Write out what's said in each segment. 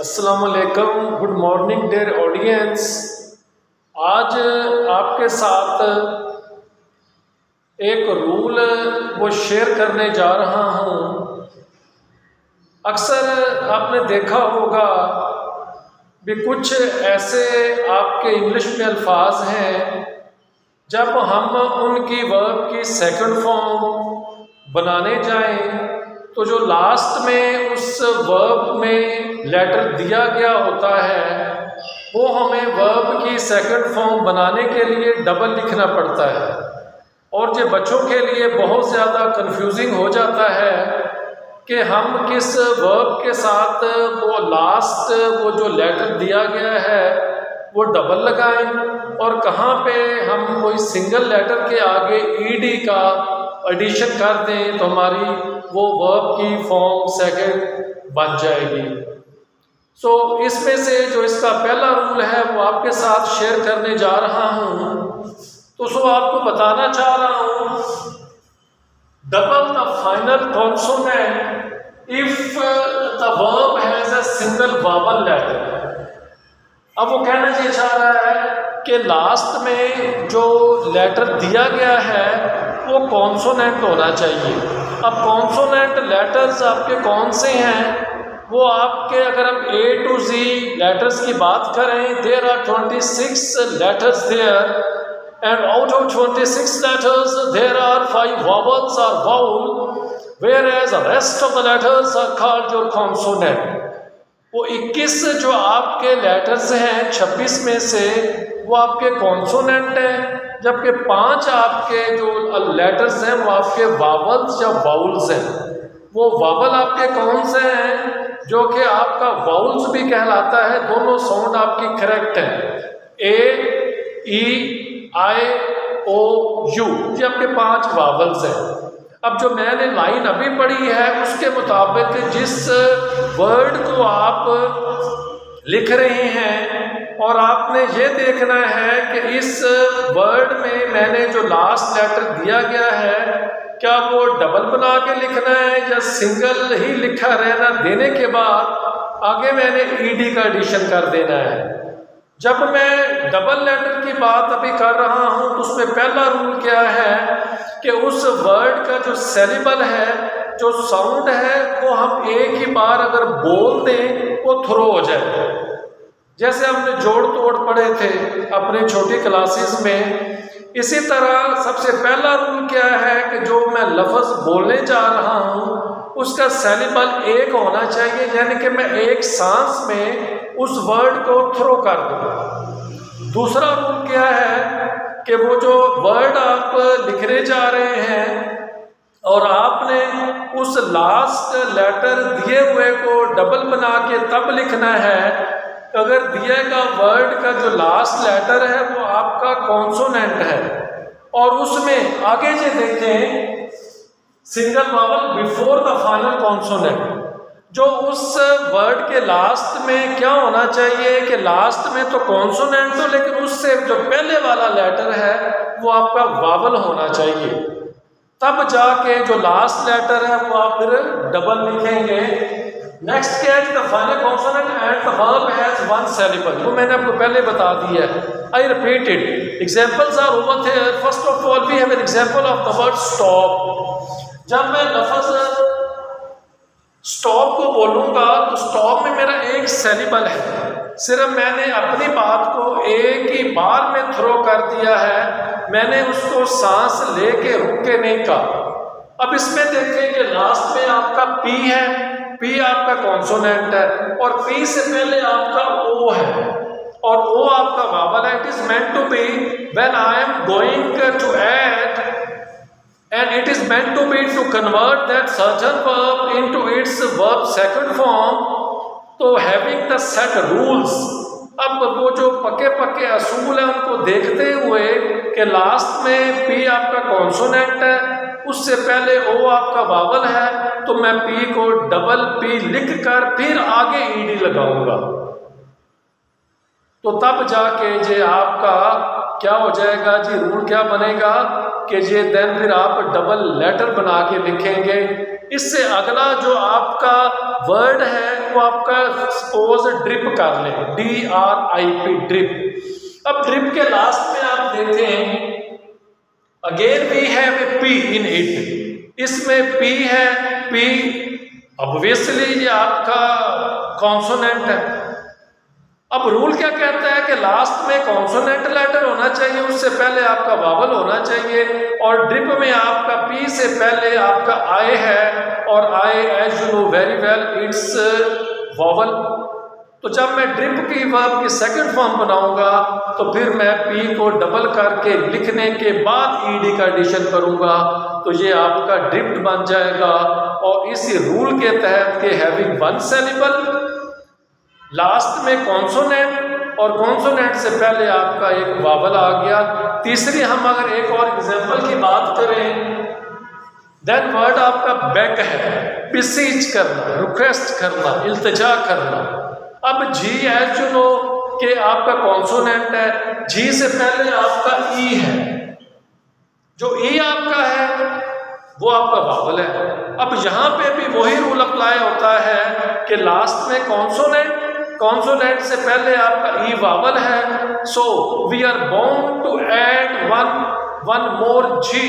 अस्सलामुअलैकुम, good morning dear audience. आज आपके साथ एक रूल वो शेयर करने जा रहा हूँ। अक्सर आपने देखा होगा भी कुछ ऐसे आपके इंग्लिश में अल्फाज हैं, जब हम उनकी वर्ब की सेकंड फॉर्म बनाने जाएं तो जो लास्ट में उस वर्ब में लेटर दिया गया होता है वो हमें वर्ब की सेकंड फॉर्म बनाने के लिए डबल लिखना पड़ता है। और जो बच्चों के लिए बहुत ज़्यादा कंफ्यूजिंग हो जाता है कि हम किस वर्ब के साथ वो लास्ट वो जो लेटर दिया गया है वो डबल लगाएं और कहाँ पे हम कोई सिंगल लेटर के आगे ईडी का एडिशन कर दें तो हमारी वो वर्ब की फॉर्म सेकंड बन जाएगी। सो इसमें से जो इसका पहला रूल है वो आपके साथ शेयर करने जा रहा हूँ। तो आपको बताना चाह रहा हूँ, double the final consonant if the verb has a single vowel letter. अब वो कहना ये चाह रहा है कि लास्ट में जो लेटर दिया गया है वो कॉन्सोनेंट होना चाहिए। अब कॉन्सोनेंट लेटर्स आपके कौन से हैं? वो आपके, अगर हम A to Z लेटर्स की बात करें, there are 26 letters there and out of 26 letters there are 5 vowels or vowel, whereas the rest of the letters are called your consonant। वो 21 जो आपके लेटर्स हैं 26 में से वो आपके कॉन्सोनेंट हैं, जबकि 5 आपके जो लेटर्स हैं वो आपके वावल्स या वाउल्स हैं। वो वावल आपके कौन से हैं? जो कि आपका वाउल्स भी कहलाता है, दोनों साउंड आपकी करेक्ट है। A, E, I, O, U, ये आपके 5 वावल्स हैं। अब जो मैंने लाइन अभी पढ़ी है उसके मुताबिक जिस वर्ड को आप लिख रहे हैं और आपने ये देखना है कि इस वर्ड में मैंने जो लास्ट लेटर दिया गया है क्या वो डबल बना के लिखना है या सिंगल ही लिखा रहना, देने के बाद आगे मैंने ईडी का एडिशन कर देना है। जब मैं डबल लेटर की बात अभी कर रहा हूं तो उसमें पहला रूल क्या है कि उस वर्ड का जो सेलिबल है, जो साउंड है, वो हम एक ही बार अगर बोल दें वो थ्रो हो जाए। जैसे हमने जोड़ तोड़ पढ़े थे अपने छोटी क्लासेस में, इसी तरह सबसे पहला रूल क्या है कि जो मैं लफ्ज़ बोलने जा रहा हूँ उसका सेलिबल एक होना चाहिए, यानी कि मैं एक सांस में उस वर्ड को थ्रो कर दूँ। दूसरा रूल क्या है कि वो जो वर्ड आप लिखने जा रहे हैं और आपने उस लास्ट लेटर दिए हुए को डबल बना के तब लिखना है अगर दिए गया वर्ड का जो लास्ट लेटर है वो आपका कॉन्सोनेंट है और उसमें आगे जो देखें single vowel before the final consonant, जो उस वर्ड के लास्ट में क्या होना चाहिए कि लास्ट में तो कॉन्सोनेंट हो लेकिन उससे जो पहले वाला लेटर है वो आपका वावल होना चाहिए। तब जाके जो लास्ट लेटर है वो आप फिर डबल लिखेंगे। नेक्स्ट क्या है, the final consonant and the verb has one syllable. वो मैंने आपको पहले बता दिया है, I repeat it, examples are over here. First of all we have an example of the word stop. जब मैं लफ्ज़ स्टॉप को बोलूँगा तो स्टॉप में मेरा एक सिलेबल है, सिर्फ मैंने अपनी बात को एक ही बार में थ्रो कर दिया है, मैंने उसको सांस लेके रुक के नहीं कहा। अब इसमें देखें कि लास्ट में आपका पी है, पी आपका कॉन्सोनेंट है और पी से पहले आपका ओ है और ओ आपका वावल है। It is meant to be when I am going to add and it is meant to be to convert that certain verb into its verb second form, तो having the set rules। अब वो जो पक्के पक्के असूल है उनको देखते हुए कि लास्ट में पी आपका कॉन्सोनेंट है, उससे पहले ओ आपका वावल है, तो मैं पी को डबल पी लिख कर फिर आगे ईडी लगाऊंगा, तो तब जाके जे आपका क्या हो जाएगा जी, रूल क्या बनेगा कि ये देन फिर आप डबल लेटर बना के लिखेंगे। इससे अगला जो आपका वर्ड है वो आपका सपोज ड्रिप कर ले, DRIP, ड्रिप। अब ड्रिप के लास्ट में आप देखें again we have a P in it, इसमें P है, P ऑब्वियसली ये आपका कॉन्सोनेंट है। अब रूल क्या कहता है कि लास्ट में कॉन्सोनेंट लेटर होना चाहिए, उससे पहले आपका वावल होना चाहिए, और ड्रिप में आपका P से पहले आपका I है, और I as you know very well it's vowel. तो जब मैं ड्रिप की वर्ब की सेकंड फॉर्म बनाऊंगा तो फिर मैं P को डबल करके लिखने के बाद ED का एडिशन करूंगा, तो ये आपका ड्रिप्ड बन जाएगा। और इसी रूल के तहत के हैविंग वन सिलेबल, लास्ट में कॉन्सोनेंट और कॉन्सोनेंट से पहले आपका एक वावल आ गया। तीसरी हम अगर एक और एग्जांपल की बात करें, देन वर्ड आपका बेग है, बिसीच करना, रिक्वेस्ट करना, इल्तिजा करना। अब जी एज यू नो कि आपका कॉन्सोनेंट है, जी से पहले आपका ई है, जो ई आपका है वो आपका वावल है। अब यहाँ पे भी वही रूल अप्लाई होता है कि लास्ट में कॉन्सोनेंट, कॉन्सोनेंट से पहले आपका ई वावल है, so we are bound to add one more G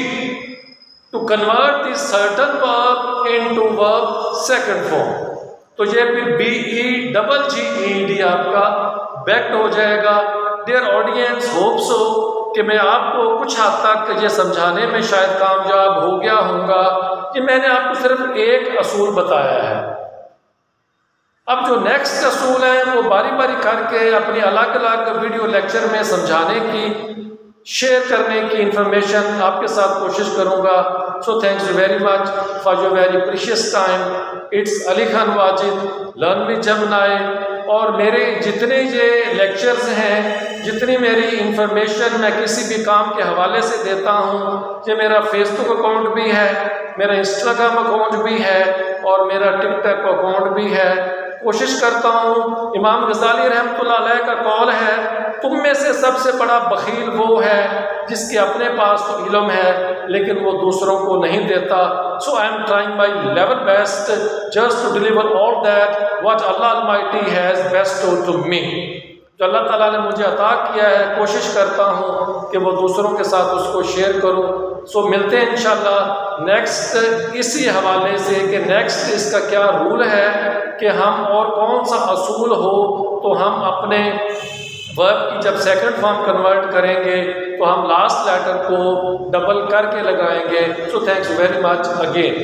to convert this certain verb into verb second form. तो ये फिर BEGGED आपका बैक्ड हो जाएगा। डियर ऑडियंस, होप सो कि मैं आपको कुछ हद तक ये समझाने में शायद कामयाब हो गया होऊंगा कि मैंने आपको सिर्फ एक असूल बताया है। अब जो नेक्स्ट असूल है वो बारी बारी करके अपनी अलग अलग वीडियो लेक्चर में समझाने की, शेयर करने की इंफॉर्मेशन आपके साथ कोशिश करूंगा। So thanks very much for your very precious time. It's Ali Khan Wajid, learn with जमनाई। और मेरे जितने ये लेक्चर्स हैं, जितनी मेरी इंफॉर्मेशन मैं किसी भी काम के हवाले से देता हूँ, ये मेरा फेसबुक अकाउंट भी है, मेरा इंस्टाग्राम अकाउंट भी है और मेरा टिकटॉक अकाउंट भी है। कोशिश करता हूँ, इमाम गजाली रहमतुल्लाह अलैह का कौल है, तुम में से सबसे बड़ा बखील वो है जिसके अपने पास तो इल्म है लेकिन वो दूसरों को नहीं देता। So I am trying my level best just to deliver all that what Allah almighty has bestowed to me. जो अल्लाह ताला ने मुझे अता किया है, कोशिश करता हूँ कि वो दूसरों के साथ उसको शेयर करूँ। सो मिलते हैं इंशाल्लाह नेक्स्ट इसी हवाले से कि नेक्स्ट इसका क्या रूल है कि हम और कौन सा असूल हो तो हम अपने वर्ब की जब सेकंड फॉर्म कन्वर्ट करेंगे तो हम लास्ट लेटर को डबल करके लगाएंगे। So thanks very much again.